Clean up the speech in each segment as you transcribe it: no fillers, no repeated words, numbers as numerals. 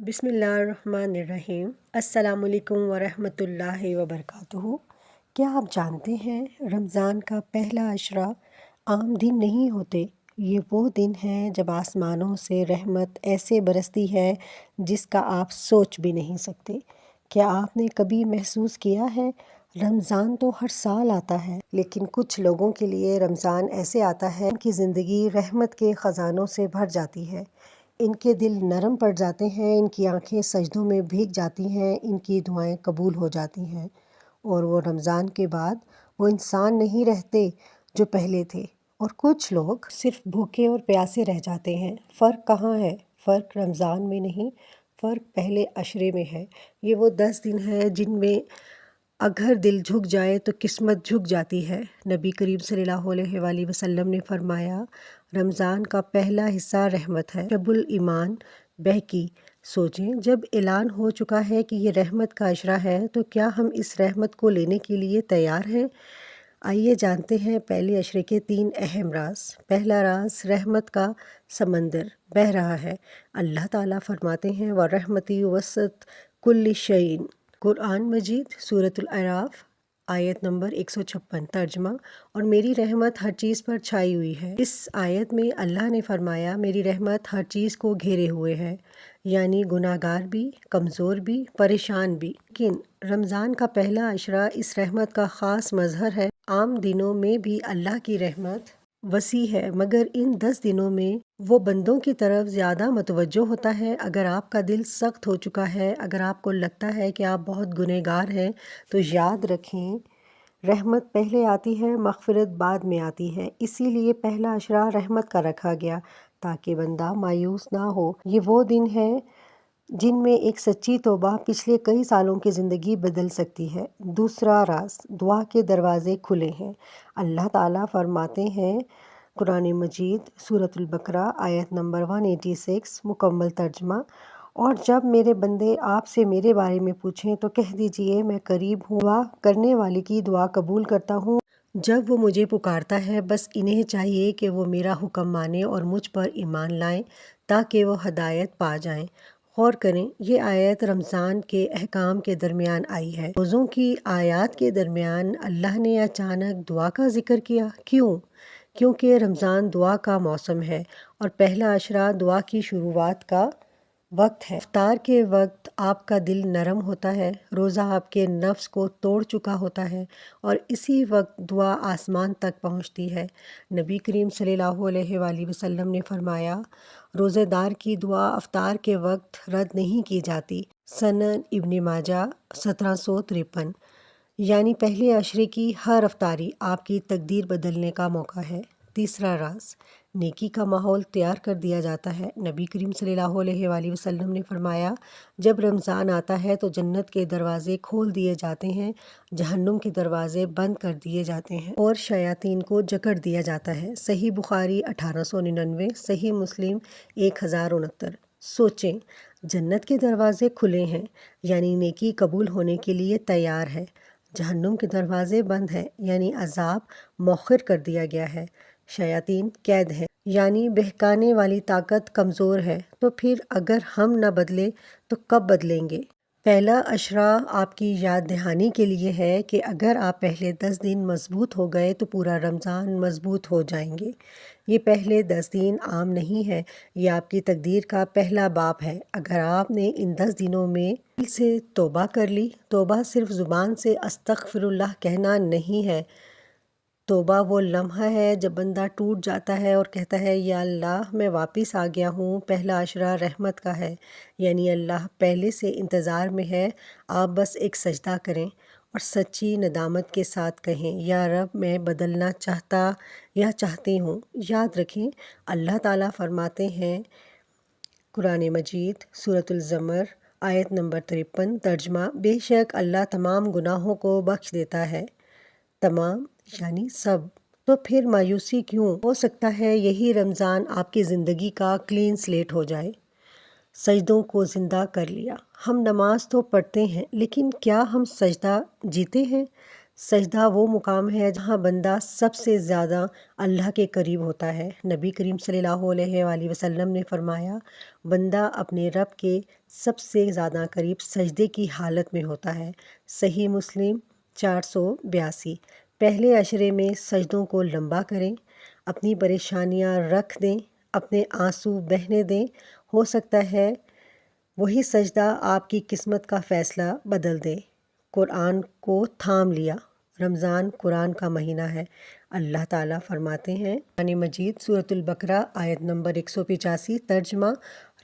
बिस्मिल्लाहिर्रहमानिर्रहीम। अस्सलाम वालेकुम वरहमतुल्लाहि वबरकातुहू। क्या आप जानते हैं रमज़ान का पहला अशरा आम दिन नहीं होते। ये वो दिन है जब आसमानों से रहमत ऐसे बरसती है जिसका आप सोच भी नहीं सकते। क्या आपने कभी महसूस किया है रमज़ान तो हर साल आता है, लेकिन कुछ लोगों के लिए रमज़ान ऐसे आता है कि ज़िंदगी रहमत के ख़जानों से भर जाती है। इनके दिल नरम पड़ जाते हैं, इनकी आंखें सजदों में भीग जाती हैं, इनकी दुआएं कबूल हो जाती हैं और वो रमज़ान के बाद वो इंसान नहीं रहते जो पहले थे, और कुछ लोग सिर्फ भूखे और प्यासे रह जाते हैं। फ़र्क कहाँ है? फ़र्क रमज़ान में नहीं, फ़र्क पहले अशरे में है। ये वो 10 दिन है जिनमें अगर दिल झुक जाए तो किस्मत झुक जाती है। नबी करीम सल्लल्लाहु अलैहि वसल्लम ने फरमाया, रमज़ान का पहला हिस्सा रहमत है। शबुल ईमान बहकी। सोचें, जब ऐलान हो चुका है कि ये रहमत का अशरा है तो क्या हम इस रहमत को लेने के लिए तैयार हैं? आइए जानते हैं पहले अशरे के 3 अहम राज। पहला राज, रहमत का समंदर बह रहा है। अल्लाह ताला फरमाते हैं, व रहमती वसत कुल्ली शैइन। कुरान मजीद सूरतुल अराफ आयत नंबर 156। तर्जमा, और मेरी रहमत हर चीज़ पर छाई हुई है। इस आयत में अल्लाह ने फरमाया मेरी रहमत हर चीज़ को घेरे हुए है, यानी गुनाहगार भी, कमज़ोर भी, परेशान भी। लेकिन रमज़ान का पहला अशरा इस रहमत का ख़ास मज़हर है। आम दिनों में भी अल्लाह की रहमत वसी है, मगर इन 10 दिनों में वो बंदों की तरफ ज़्यादा मतवज्जो होता है। अगर आपका दिल सख्त हो चुका है, अगर आपको लगता है कि आप बहुत गुनहगार हैं, तो याद रखें रहमत पहले आती है, मग़फ़िरत बाद में आती है। इसीलिए पहला अशरा रहमत का रखा गया ताकि बंदा मायूस ना हो। ये वो दिन है जिनमें एक सच्ची तौबा पिछले कई सालों की ज़िंदगी बदल सकती है। दूसरा राज, दुआ के दरवाज़े खुले हैं। अल्लाह ताला फरमाते हैं कुरान मजीद सूरतुल बकरा आयत नंबर 186। मुकम्मल तर्जमा, और जब मेरे बंदे आपसे मेरे बारे में पूछें तो कह दीजिए मैं करीब हूँ, दुआ करने वाले की दुआ कबूल करता हूँ। जब वो मुझे पुकारता है, बस इन्हें चाहिए कि वो मेरा हुक्म माने और मुझ पर ईमान लाएं ताकि वो हदायत पा जाएं। गौर करें, ये आयत रमज़ान के अहकाम के दरमियान आई है। रोज़ों की आयत के दरमियान अल्लाह ने अचानक दुआ का जिक्र किया। क्यों? क्योंकि रमज़ान दुआ का मौसम है और पहला अशरा दुआ की शुरुआत का वक्त है। इफ्तार के वक्त आपका दिल नरम होता है, रोज़ा आपके नफ्स को तोड़ चुका होता है और इसी वक्त दुआ आसमान तक पहुंचती है। नबी करीम सल्लल्लाहु अलैहि वसल्लम ने फरमाया, रोज़ेदार की दुआ इफ्तार के वक्त रद्द नहीं की जाती। सनन इब्न माजा 1753। यानी पहले अशरे की हर अफ्तारी आपकी तकदीर बदलने का मौका है। तीसरा राज, नेकी का माहौल तैयार कर दिया जाता है। नबी करीम सल्लल्लाहु अलैहि वसल्लम ने फरमाया, जब रमज़ान आता है तो जन्नत के दरवाज़े खोल दिए जाते हैं, जहन्नुम के दरवाज़े बंद कर दिए जाते हैं और शयातीन को जकड़ दिया जाता है। सही बुखारी 1899, सही मुस्लिम 1069। सोचें, जन्नत के दरवाज़े खुले हैं यानी नेकी कबूल होने के लिए तैयार है। जहन्नुम के दरवाज़े बंद हैं यानी अजाब मौखर कर दिया गया है। शयातीन कैद है यानी बहकाने वाली ताकत कमज़ोर है। तो फिर अगर हम न बदले तो कब बदलेंगे? पहला अशरा आपकी याद दहानी के लिए है कि अगर आप पहले 10 दिन मजबूत हो गए तो पूरा रमज़ान मजबूत हो जाएंगे। ये पहले 10 दिन आम नहीं है, ये आपकी तकदीर का पहला बाप है। अगर आपने इन 10 दिनों में दिल से तौबा कर ली, तौबा सिर्फ ज़ुबान से अस्तगफिरुल्लाह कहना नहीं है। तौबा वो लम्हा है जब बंदा टूट जाता है और कहता है, या अल्लाह मैं वापस आ गया हूँ। पहला अशरा रहमत का है, यानी अल्लाह पहले से इंतज़ार में है। आप बस एक सजदा करें और सच्ची नदामत के साथ कहें, या रब मैं बदलना चाहता या चाहती हूँ। याद रखें, अल्लाह ताला फरमाते हैं कुरान मजीद सूरतुल ज़मर आयत नंबर 53। तर्जमा, बेशक अल्लाह तमाम गुनाहों को बख्श देता है। तमाम यानी सब। तो फिर मायूसी क्यों? हो सकता है यही रमज़ान आपकी ज़िंदगी का क्लीन स्लेट हो जाए। सजदों को ज़िंदा कर लिया। हम नमाज तो पढ़ते हैं, लेकिन क्या हम सजदा जीते हैं? سجدہ وہ مقام ہے جہاں بندہ سب سے زیادہ اللہ کے قریب ہوتا ہے۔ نبی کریم صلی اللہ علیہ وآلہ وسلم نے فرمایا، بندہ اپنے رب کے سب سے زیادہ قریب سجدے کی حالت میں ہوتا ہے۔ صحیح مسلم 482۔ پہلے عشرے میں سجدوں کو لمبا کریں، اپنی پریشانیاں رکھ دیں، اپنے آنسو بہنے دیں، ہو سکتا ہے وہی سجدہ آپ کی قسمت کا فیصلہ بدل دے۔ قرآن کو تھام لیا۔ رمضان قرآن کا مہینہ ہے۔ اللہ تعالیٰ فرماتے ہیں، قرآن مجید سورۃ البقرہ آیت نمبر 185۔ ترجمہ: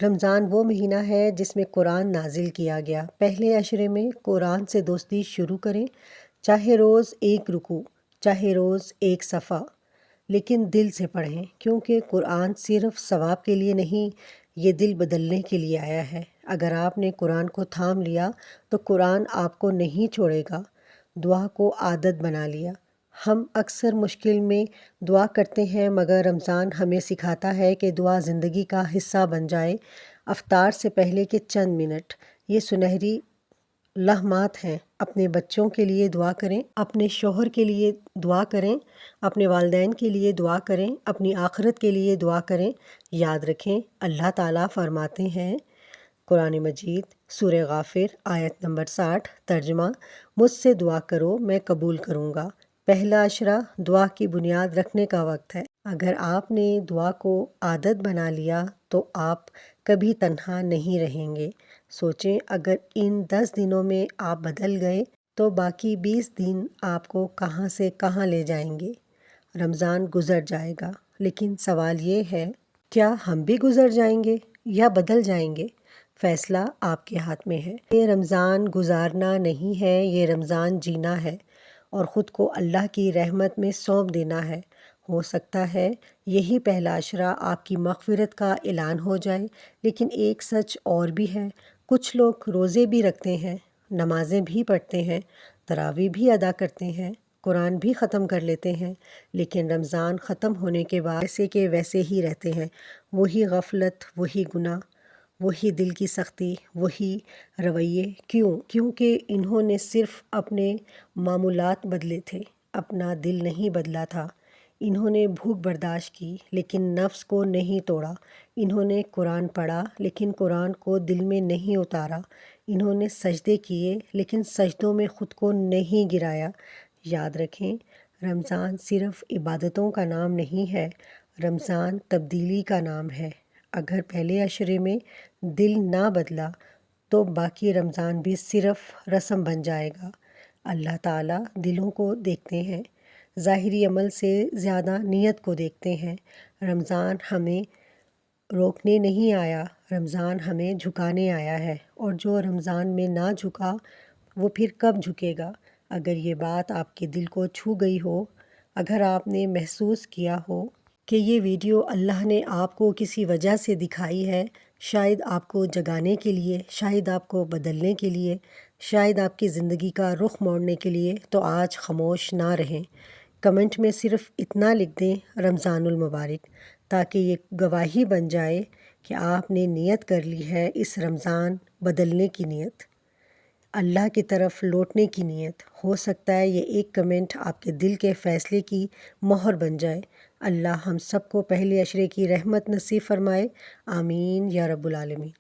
رمضان وہ مہینہ ہے جس میں قرآن نازل کیا گیا۔ پہلے عشرے میں قرآن سے دوستی شروع کریں، چاہے روز ایک رکوع، چاہے روز ایک صفحہ، لیکن دل سے پڑھیں، کیونکہ قرآن صرف ثواب کے لیے نہیں، یہ دل بدلنے کے لیے آیا ہے۔ اگر آپ نے قرآن کو تھام لیا تو قرآن آپ کو نہیں چھوڑے گا۔ دعا کو عادت بنا لیا۔ ہم اکثر مشکل میں دعا کرتے ہیں، مگر رمضان ہمیں سکھاتا ہے کہ دعا زندگی کا حصہ بن جائے۔ افطار سے پہلے کے چند منٹ، یہ سنہری لمحات ہیں۔ اپنے بچوں کے لیے دعا کریں، اپنے شوہر کے لیے دعا کریں، اپنے والدین کے لیے دعا کریں، اپنی آخرت کے لیے دعا کریں۔ یاد رکھیں، اللہ تعالیٰ فرماتے ہیں، قرآن مجید سورہ غافر آیت نمبر 60۔ ترجمہ: مجھ سے دعا کرو، میں قبول کروں گا۔ پہلا عشرہ دعا کی بنیاد رکھنے کا وقت ہے۔ اگر آپ نے دعا کو عادت بنا لیا تو آپ کبھی تنہا نہیں رہیں گے۔ سوچیں، اگر ان 10 دنوں میں آپ بدل گئے تو باقی 20 دن آپ کو کہاں سے کہاں لے جائیں گے۔ رمضان گزر جائے گا، لیکن سوال یہ ہے، کیا ہم بھی گزر جائیں گے یا بدل جائیں گے؟ فیصلہ آپ کے ہاتھ میں ہے۔ یہ رمضان گزارنا نہیں ہے، یہ رمضان جینا ہے اور خود کو اللہ کی رحمت میں سونپ دینا ہے۔ ہو سکتا ہے یہی پہلا عشرہ آپ کی مغفرت کا اعلان ہو جائے، لیکن ایک سچ اور بھی ہے، کچھ لوگ روزے بھی رکھتے ہیں، نمازیں بھی پڑھتے ہیں، تراویح بھی ادا کرتے ہیں، قرآن بھی ختم کر لیتے ہیں، لیکن رمضان ختم ہونے کے بعد ویسے کے ویسے ہی رہتے ہیں۔ وہی غفلت، وہی گناہ، وہی دل کی سختی، وہی رویے۔ کیونکہ انہوں نے صرف اپنے معمولات بدلے تھے، اپنا دل نہیں بدلا تھا۔ انہوں نے بھوک برداشت کی لیکن نفس کو نہیں توڑا۔ انہوں نے قرآن پڑھا لیکن قرآن کو دل میں نہیں اتارا۔ انہوں نے سجدے کیے لیکن سجدوں میں خود کو نہیں گرایا۔ یاد رکھیں، رمضان صرف عبادتوں کا نام نہیں ہے، رمضان تبدیلی کا نام ہے۔ اگر پہلے عشرے میں دل نہ بدلا تو باقی رمضان بھی صرف رسم بن جائے گا۔ اللہ تعالیٰ دلوں کو دیکھتے ہیں، ظاہری عمل سے زیادہ نیت کو دیکھتے ہیں۔ رمضان ہمیں روکنے نہیں آیا، رمضان ہمیں جھکانے آیا ہے، اور جو رمضان میں نہ جھکا وہ پھر کب جھکے گا؟ اگر یہ بات آپ کے دل کو چھو گئی ہو، اگر آپ نے محسوس کیا ہو کہ یہ ویڈیو اللہ نے آپ کو کسی وجہ سے دکھائی ہے، شاید آپ کو جگانے کے لیے، شاید آپ کو بدلنے کے لیے، شاید آپ کی زندگی کا رخ موڑنے کے لیے، تو آج خاموش نہ رہیں۔ کمنٹ میں صرف اتنا لکھ دیں، رمضان المبارک، تاکہ یہ گواہی بن جائے کہ آپ نے نیت کر لی ہے، اس رمضان بدلنے کی نیت، اللہ کی طرف لوٹنے کی نیت۔ ہو سکتا ہے یہ ایک کمنٹ آپ کے دل کے فیصلے کی مہر بن جائے۔ اللہ ہم سب کو پہلے عشرے کی رحمت نصیب فرمائے، آمین یا رب العالمین۔